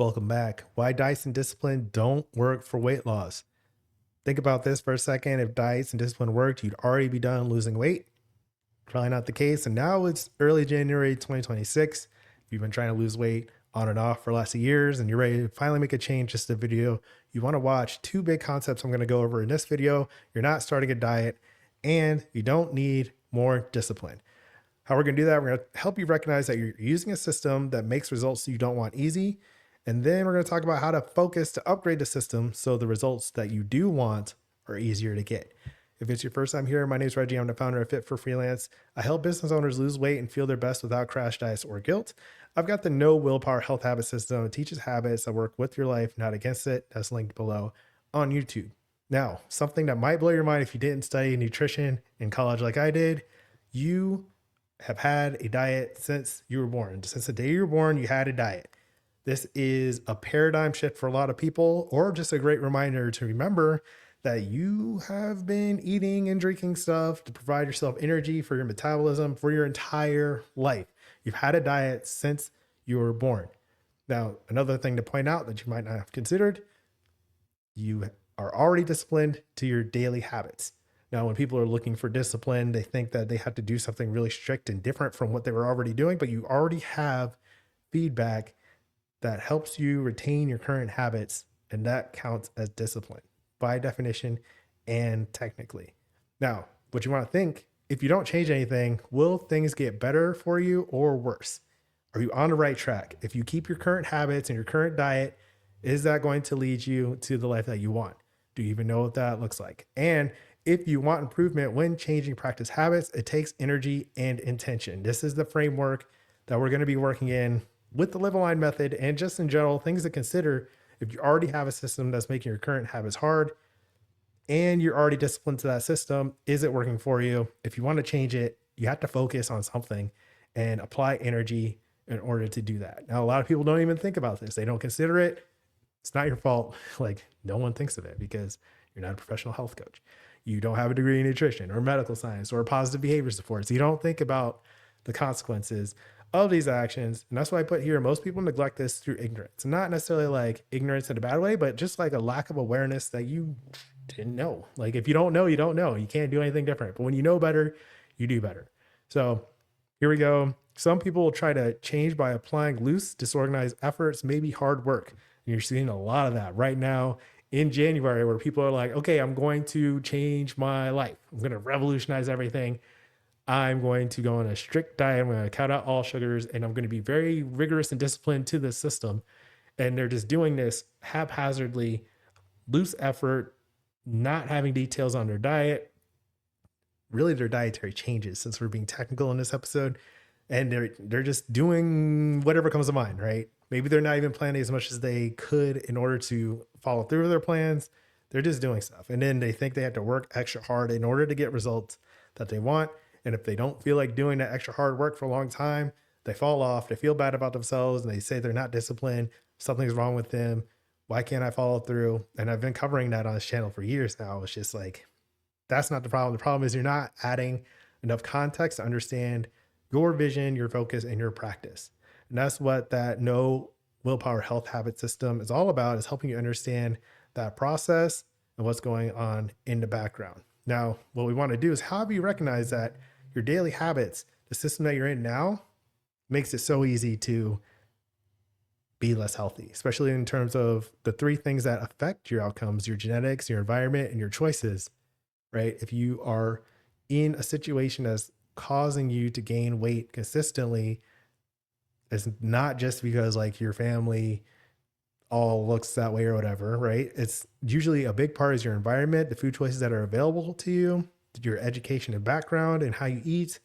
Welcome back. Why diets and discipline don't work for weight loss. Think about this for a second. If diets and discipline worked, you'd already be done losing weight. Probably not the case. And now it's early January 2026. If you've been trying to lose weight on and off for lots of years and you're ready to finally make a change, just a video, you want to watch two big concepts I'm going to go over in this video. You're not starting a diet and you don't need more discipline. How we're going to do that, we're going to help you recognize that you're using a system that makes results you don't want easy. And then we're going to talk about how to focus to upgrade the system so the results that you do want are easier to get. If it's your first time here, my name is Reggie. I'm the founder of Fit for Freelance. I help business owners lose weight and feel their best without crash diets or guilt. I've got the No Willpower Health Habit System. It teaches habits that work with your life, not against it. That's linked below on YouTube. Now, something that might blow your mind if you didn't study nutrition in college like I did, you have had a diet since you were born. Since the day you were born, you had a diet. This is a paradigm shift for a lot of people, or just a great reminder to remember that you have been eating and drinking stuff to provide yourself energy for your metabolism for your entire life. You've had a diet since you were born. Now, another thing to point out that you might not have considered, you are already disciplined to your daily habits. Now, when people are looking for discipline, they think that they have to do something really strict and different from what they were already doing, but you already have feedback that helps you retain your current habits, and that counts as discipline by definition and technically. Now, what you want to think, if you don't change anything, will things get better for you or worse? Are you on the right track? If you keep your current habits and your current diet, is that going to lead you to the life that you want? Do you even know what that looks like? And if you want improvement when changing practice habits, it takes energy and intention. This is the framework that we're going to be working in with the Live Aligned method, and just in general, things to consider if you already have a system that's making your current habits hard and you're already disciplined to that system. Is it working for you? If you want to change it, you have to focus on something and apply energy in order to do that. Now, a lot of people don't even think about this. They don't consider it. It's not your fault. Like, no one thinks of it because you're not a professional health coach. You don't have a degree in nutrition or medical science or positive behavior support. So you don't think about the consequences of these actions. And that's why I put here, most people neglect this through ignorance. Not necessarily like ignorance in a bad way, but just like a lack of awareness that you didn't know. Like, if you don't know, you don't know. You can't do anything different. But when you know better, you do better. So here we go. Some people will try to change by applying loose, disorganized efforts, maybe hard work. And you're seeing a lot of that right now in January, where people are like, okay, I'm going to change my life. I'm going to revolutionize everything. I'm going to go on a strict diet. I'm going to cut out all sugars, and I'm going to be very rigorous and disciplined to the system. And they're just doing this haphazardly, loose effort, not having details on their diet, really their dietary changes, since we're being technical in this episode. And they're just doing whatever comes to mind, right? Maybe they're not even planning as much as they could in order to follow through with their plans. They're just doing stuff. And then they think they have to work extra hard in order to get results that they want. And if they don't feel like doing that extra hard work for a long time, they fall off, they feel bad about themselves, and they say they're not disciplined, something's wrong with them. Why can't I follow through? And I've been covering that on this channel for years now. It's just like, that's not the problem. The problem is you're not adding enough context to understand your vision, your focus, and your practice. And that's what that No Willpower Health Habit System is all about, is helping you understand that process and what's going on in the background. Now, what we want to do is have you recognize that your daily habits, the system that you're in now, makes it so easy to be less healthy, especially in terms of the three things that affect your outcomes: your genetics, your environment, and your choices, right? If you are in a situation that's causing you to gain weight consistently, it's not just because like your family all looks that way or whatever, right? It's usually a big part is your environment, the food choices that are available to you, your education and background, and how you eat.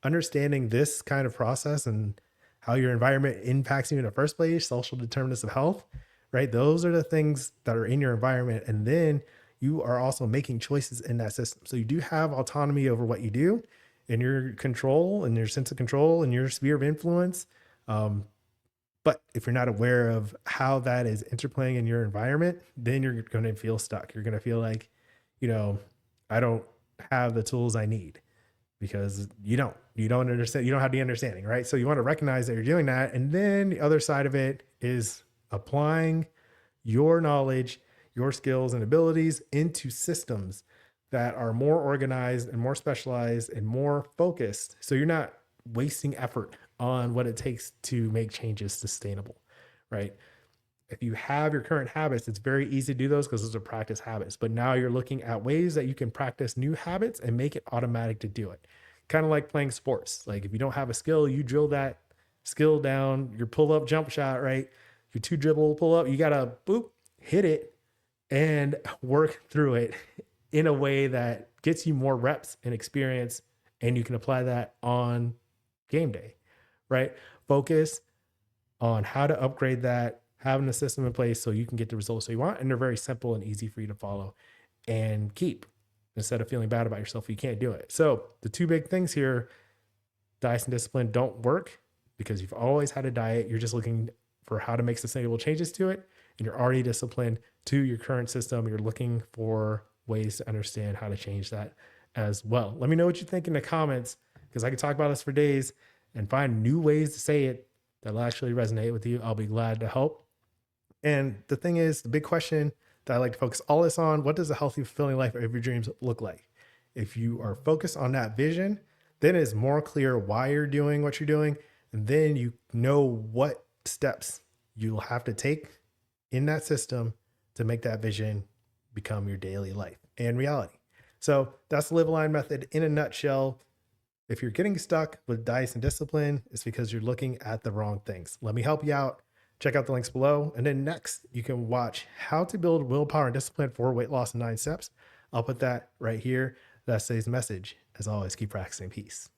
Understanding this kind of process and how your environment impacts you in the first place, social determinants of health, right? Those are the things that are in your environment. And then you are also making choices in that system. So you do have autonomy over what you do, and your control and your sense of control and your sphere of influence. But if you're not aware of how that is interplaying in your environment, then you're going to feel stuck. You're going to feel like, I don't have the tools I need, because you don't understand. You don't have the understanding, right? So you want to recognize that you're doing that. And then the other side of it is applying your knowledge, your skills and abilities into systems that are more organized and more specialized and more focused. So you're not wasting effort on what it takes to make changes sustainable, right? If you have your current habits, it's very easy to do those because those are practice habits. But now you're looking at ways that you can practice new habits and make it automatic to do it. Kind of like playing sports. Like if you don't have a skill, you drill that skill down, your pull up jump shot, right? Your two dribble pull up, you got to boop, hit it and work through it in a way that gets you more reps and experience. And you can apply that on game day, right? Focus on how to upgrade that, having a system in place so you can get the results that you want. And they're very simple and easy for you to follow and keep instead of feeling bad about yourself if you can't do it. So the two big things here, diet and discipline don't work because you've always had a diet. You're just looking for how to make sustainable changes to it. And you're already disciplined to your current system. You're looking for ways to understand how to change that as well. Let me know what you think in the comments because I could talk about this for days and find new ways to say it that'll actually resonate with you. I'll be glad to help. And the thing is, the big question that I like to focus all this on, what does a healthy, fulfilling life of your dreams look like? If you are focused on that vision, then it's more clear why you're doing what you're doing. And then you know what steps you'll have to take in that system to make that vision become your daily life and reality. So that's the Live Aligned method in a nutshell. If you're getting stuck with diet and discipline, it's because you're looking at the wrong things. Let me help you out. Check out the links below. And then next, you can watch how to build willpower and discipline for weight loss in 9 steps. I'll put that right here. That's today's message. As always, keep practicing. Peace.